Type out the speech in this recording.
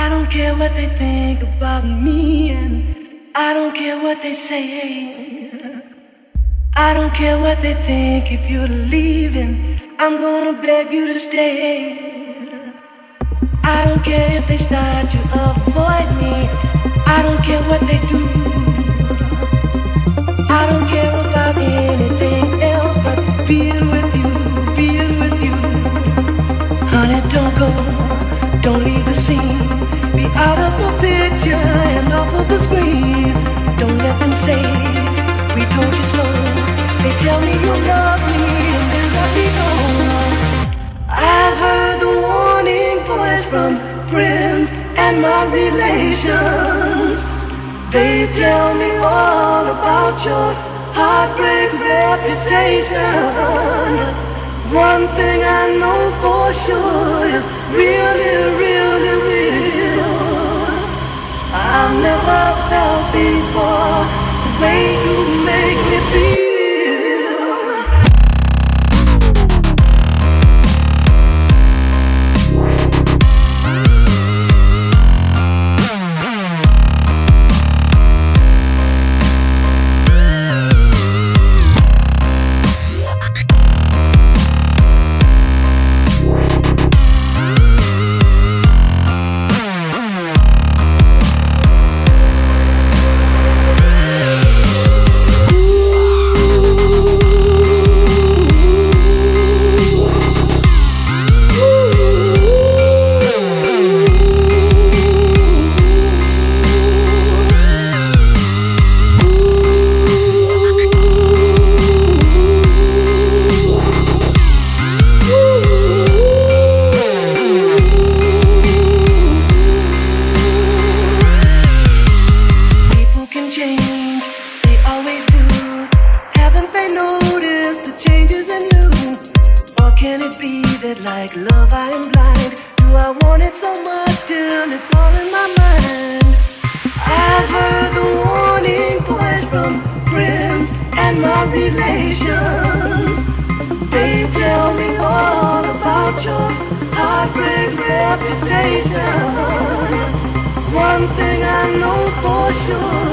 I don't care what they think about me, and I don't care what they say. I don't care what they think if you're leaving. I'm gonna beg you to stay. I don't care if they start to avoid me. I don't care what they do. I don't care about anything else but being with you, being with you. Honey, don't go, don't leave the scene. Be out of the picture and off of the screen. Don't let them say we told you so. They tell me you love me and then let me go. I've heard the warning voice from friends and my relations. They tell me all about your heartbreak reputation. One thing I know for sure is really, really real. I've never felt before the way you make me feel. Like love, I am blind. Do I want it so much till it's all in my mind? I've heard the warning voice from friends and my relations. They tell me all about your heartbreak reputation. One thing I know for sure